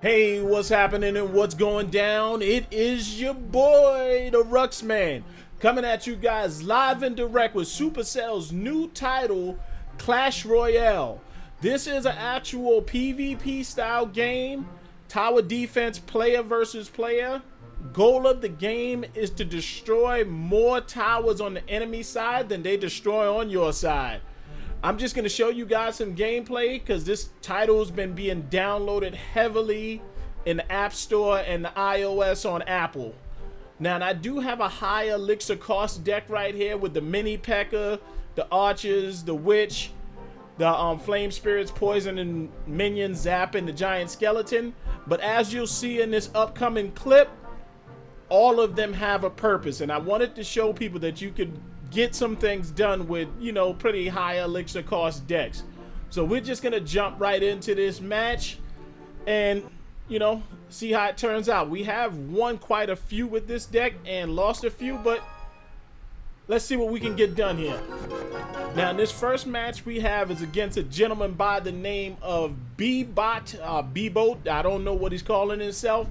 Hey, what's happening and what's going down? It is your boy, the Ruxman, coming at you guys live and direct with SuperCell's new title, Clash Royale. This is an actual PvP style game, tower defense, player versus player. Goal of the game is to destroy more towers on the enemy side than they destroy on your side. I'm just going to show you guys some gameplay because this title has been being downloaded heavily in the App Store and the iOS on Apple. Now, and I do have a high elixir cost deck right here with the Mini P.E.K.K.A, the Archers, the Witch, the Flame Spirits, Poison, and Minion Zap, and the Giant Skeleton. But as you'll see in this upcoming clip, all of them have a purpose. And I wanted to show people that you could get some things done with, you know, pretty high elixir cost decks. So we're just gonna jump right into this match and, you know, see how it turns out. We have won quite a few with this deck and lost a few, but let's see what we can get done here. Now, in this first match we have is against a gentleman by the name of B-Bot, B-Boat. I don't know what he's calling himself.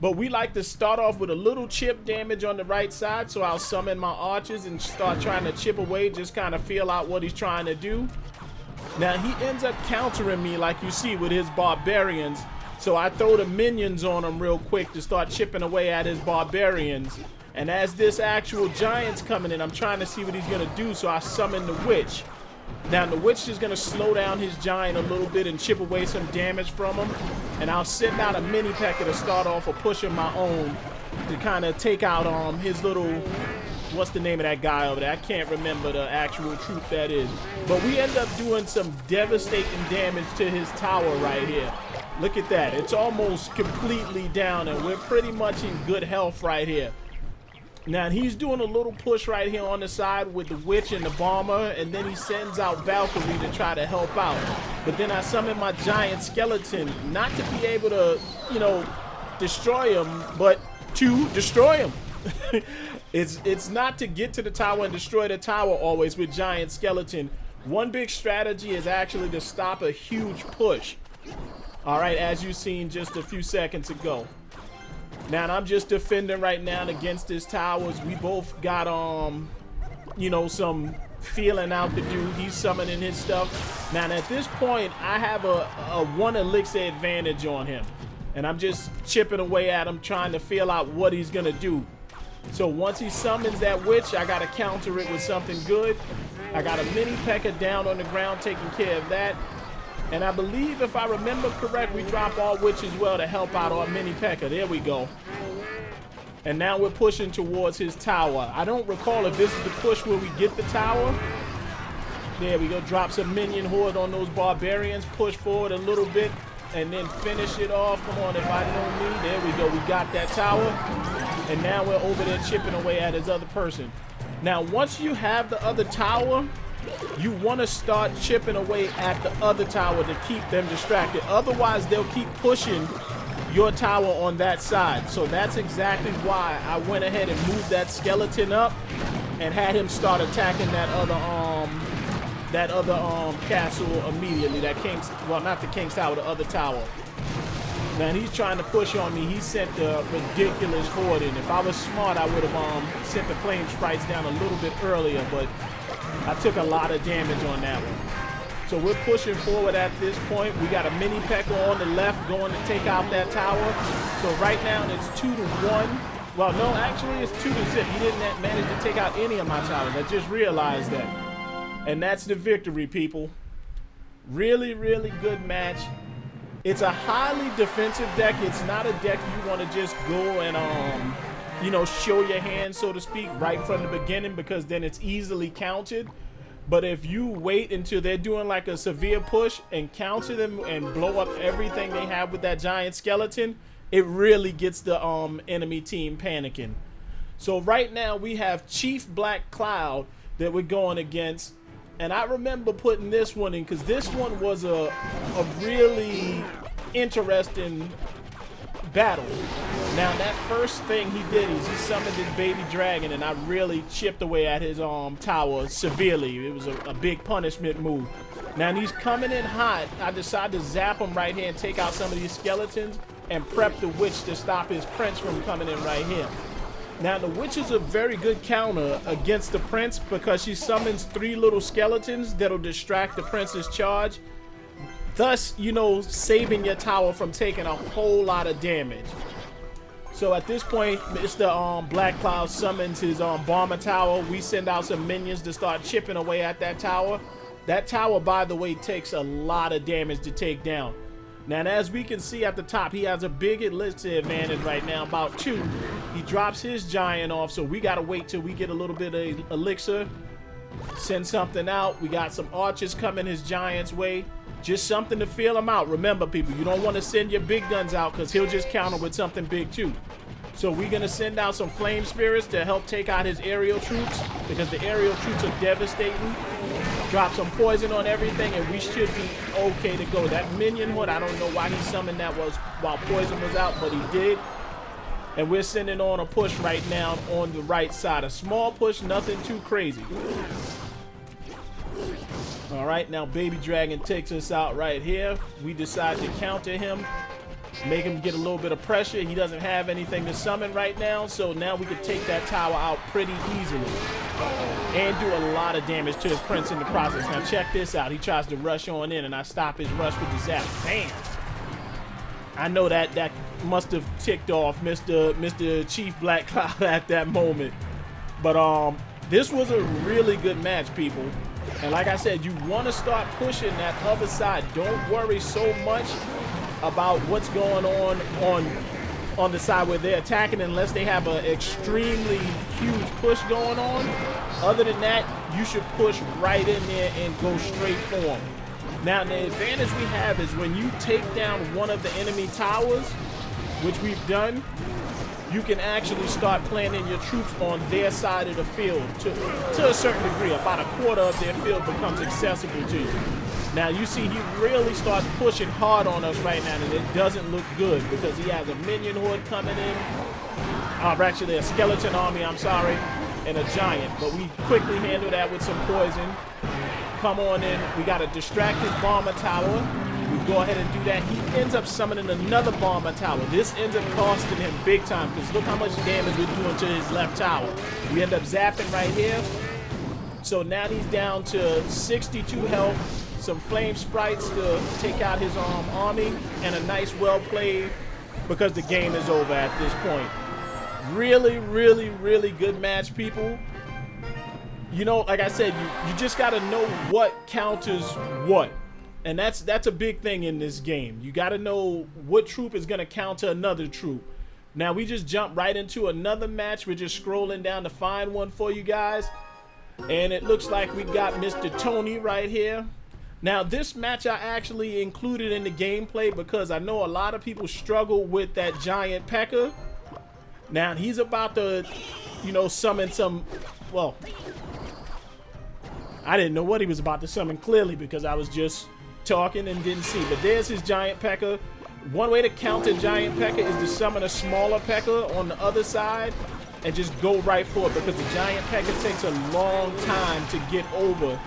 But we like to start off with a little chip damage on the right side, so I'll summon my archers and start trying to chip away, just kind of feel out what he's trying to do. Now, he ends up countering me, like you see, with his barbarians, so I throw the minions on him real quick to start chipping away at his barbarians. And as this actual giant's coming in, I'm trying to see what he's going to do, so I summon the witch. Now, the witch is going to slow down his giant a little bit and chip away some damage from him. And I'll send out a Mini P.E.K.K.A to start off of pushing my own to kind of take out his little, what's the name of that guy over there? I can't remember the actual truth that is. But we end up doing some devastating damage to his tower right here. Look at that. It's almost completely down and we're pretty much in good health right here. Now, he's doing a little push right here on the side with the witch and the bomber, and then he sends out Valkyrie to try to help out. But then I summon my giant skeleton, not to be able to, you know, destroy him, but to destroy him. It's not to get to the tower and destroy the tower always with giant skeleton. One big strategy is actually to stop a huge push. All right, as you've seen just a few seconds ago. Now, I'm just defending right now against his towers. We both got, you know, some feeling out to do. He's summoning his stuff. Now, at this point, I have a 1 elixir advantage on him. And I'm just chipping away at him, trying to feel out what he's going to do. So once he summons that witch, I got to counter it with something good. I got a Mini P.E.K.K.A down on the ground taking care of that. And I believe, if I remember correct, we drop our witch as well to help out our Mini P.E.K.K.A. There we go. And now we're pushing towards his tower. I don't recall if this is the push where we get the tower. There we go. Drop some minion horde on those barbarians. Push forward a little bit and then finish it off. Come on, if I know me. There we go. We got that tower. And now we're over there chipping away at his other person. Now, once you have the other tower, you want to start chipping away at the other tower to keep them distracted. Otherwise, they'll keep pushing your tower on that side. So that's exactly why I went ahead and moved that skeleton up and had him start attacking that other castle immediately. That king's, well, not the king's tower, the other tower. Now he's trying to push on me. He sent the ridiculous horde in. If I was smart, I would have sent the flame sprites down a little bit earlier, but I took a lot of damage on that one. So we're pushing forward at this point. We got a Mini P.E.K.K.A on the left going to take out that tower. So right now it's 2-1. Well, no, actually it's 2-0. He didn't manage to take out any of my towers. I just realized that. And that's the victory, people. Really, really good match. It's a highly defensive deck. It's not a deck you want to just go and you know, show your hand, so to speak, right from the beginning, because then it's easily counted. But if you wait until they're doing like a severe push and counter them and blow up everything they have with that giant skeleton, it really gets the enemy team panicking. So right now we have Chief Black Cloud that we're going against. And I remember putting this one in because this one was a really interesting battle. Now, that first thing he did is he summoned his baby dragon, and I really chipped away at his tower severely. It was a big punishment move. Now, he's coming in hot. I decided to zap him right here and take out some of these skeletons. and prep the witch to stop his prince from coming in right here. Now the witch is a very good counter against the prince because she summons 3 little skeletons that'll distract the prince's charge, thus, you know, saving your tower from taking a whole lot of damage. So at this point, Mr. Black Cloud summons his bomber tower. We send out some minions to start chipping away at that tower. That tower, by the way, takes a lot of damage to take down. Now, as we can see at the top, he has a big elixir advantage right now, about 2. He drops his giant off, so we gotta wait till we get a little bit of elixir. Send something out. We got some archers coming his giant's way. Just something to feel him out. Remember, people, you don't want to send your big guns out because he'll just counter with something big too. So we're going to send out some flame spirits to help take out his aerial troops because the aerial troops are devastating. Drop some poison on everything and we should be okay to go. That minion hood, I don't know why he summoned that while poison was out, but he did. And we're sending on a push right now on the right side. A small push, nothing too crazy. All right, now Baby Dragon takes us out right here. We decide to counter him, make him get a little bit of pressure. He doesn't have anything to summon right now, so now we can take that tower out pretty easily and do a lot of damage to his prince in the process. Now check this out. He tries to rush on in, and I stop his rush with the zap. Bam! I know that must have ticked off Mr. Chief Black Cloud at that moment. But this was a really good match, people. And like I said, you want to start pushing that other side. Don't worry so much about what's going on the side where they're attacking unless they have an extremely huge push going on. Other than that, you should push right in there and go straight for them. Now, the advantage we have is when you take down one of the enemy towers, which we've done, you can actually start planting your troops on their side of the field to a certain degree. About a quarter of their field becomes accessible to you. Now you see he really starts pushing hard on us right now, and it doesn't look good because he has a minion horde coming in. Actually a skeleton army, I'm sorry, and a giant. But we quickly handle that with some poison. Come on in. We got to distract his bomber tower. We go ahead and do that. He ends up summoning another bomber tower. This ends up costing him big time because look how much damage we're doing to his left tower. We end up zapping right here. So now he's down to 62 health. Some flame sprites to take out his army, and a nice well played because the game is over at this point. Really, really, really good match, people. You know, like I said, you just got to know what counters what. And that's a big thing in this game. You got to know what troop is going to counter another troop. Now, we just jumped right into another match. We're just scrolling down to find one for you guys. And it looks like we got Mr. Tony right here. Now, this match I actually included in the gameplay because I know a lot of people struggle with that giant P.E.K.K.A. Now, he's about to, you know, summon some, well, I didn't know what he was about to summon clearly because I was just talking and didn't see. But there's his giant P.E.K.K.A. One way to counter giant P.E.K.K.A. is to summon a smaller P.E.K.K.A. on the other side and just go right for it because the giant P.E.K.K.A. takes a long time to get over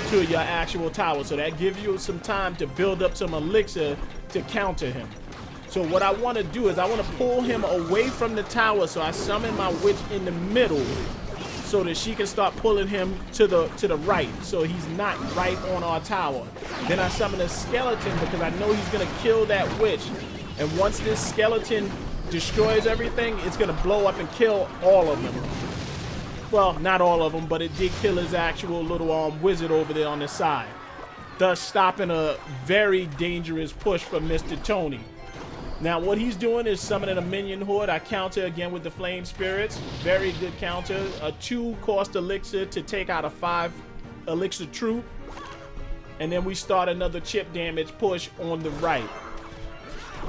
to your actual tower. So that gives you some time to build up some elixir to counter him. So what I want to do is I want to pull him away from the tower, so I summon my witch in the middle so that she can start pulling him to the right, so he's not right on our tower. Then I summon a skeleton because I know he's going to kill that witch. And once this skeleton destroys everything, it's going to blow up and kill all of them. Well, not all of them, but it did kill his actual little wizard over there on the side, thus stopping a very dangerous push from Mr. Tony. Now, what he's doing is summoning a minion horde. I counter again with the flame spirits. Very good counter. A 2 cost elixir to take out a 5 elixir troop. And then we start another chip damage push on the right.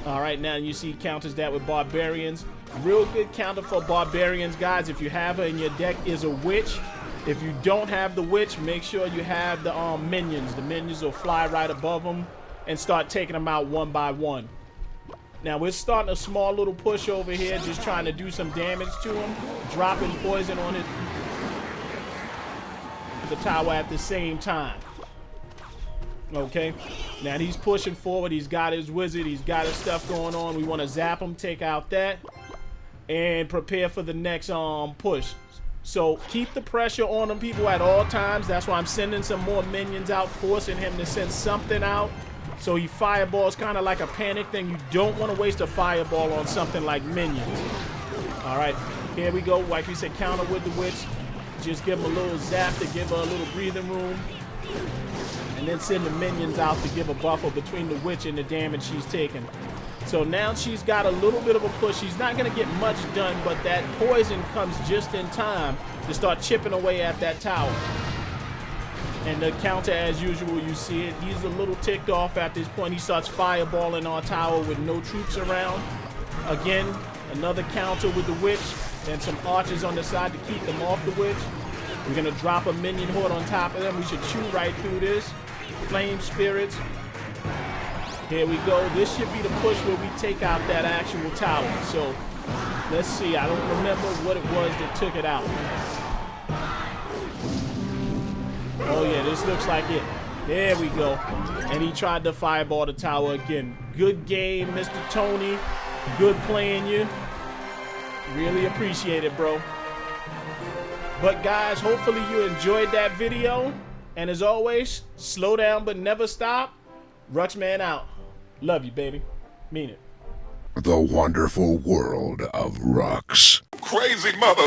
All right, now you see he counters that with barbarians. Real good counter for barbarians, guys. If you have her in your deck is a witch. If you don't have the witch, make sure you have the minions. The minions will fly right above them and start taking them out one by one. Now we're starting a small little push over here, just trying to do some damage to him, dropping poison on the tower at the same time. Okay, now he's pushing forward. He's got his wizard. He's got his stuff going on. We want to zap him, take out that, and prepare for the next push. So keep the pressure on them people at all times. That's why I'm sending some more minions out, forcing him to send something out. So he fireballs, kind of like a panic thing. You don't want to waste a fireball on something like minions. All right, here we go. Like we said, counter with the witch. Just give him a little zap to give her a little breathing room. And then send the minions out to give a buffer between the witch and the damage she's taking. So now she's got a little bit of a push. She's not going to get much done, but that poison comes just in time to start chipping away at that tower. And the counter, as usual, you see it. He's a little ticked off at this point. He starts fireballing our tower with no troops around. Again, another counter with the witch. And some archers on the side to keep them off the witch. We're going to drop a minion horde on top of them. We should chew right through this. Flame spirits. Here we go. This should be the push where we take out that actual tower. So let's see. I don't remember what it was that took it out. Oh yeah, this looks like it. There we go. And he tried to fireball the tower again. Good game, Mr. Tony. Good playing you. Really appreciate it, bro. But guys, hopefully you enjoyed that video. And as always, slow down but never stop. Ruxman out. Love you, baby. Mean it. The wonderful world of Rux. Crazy mother.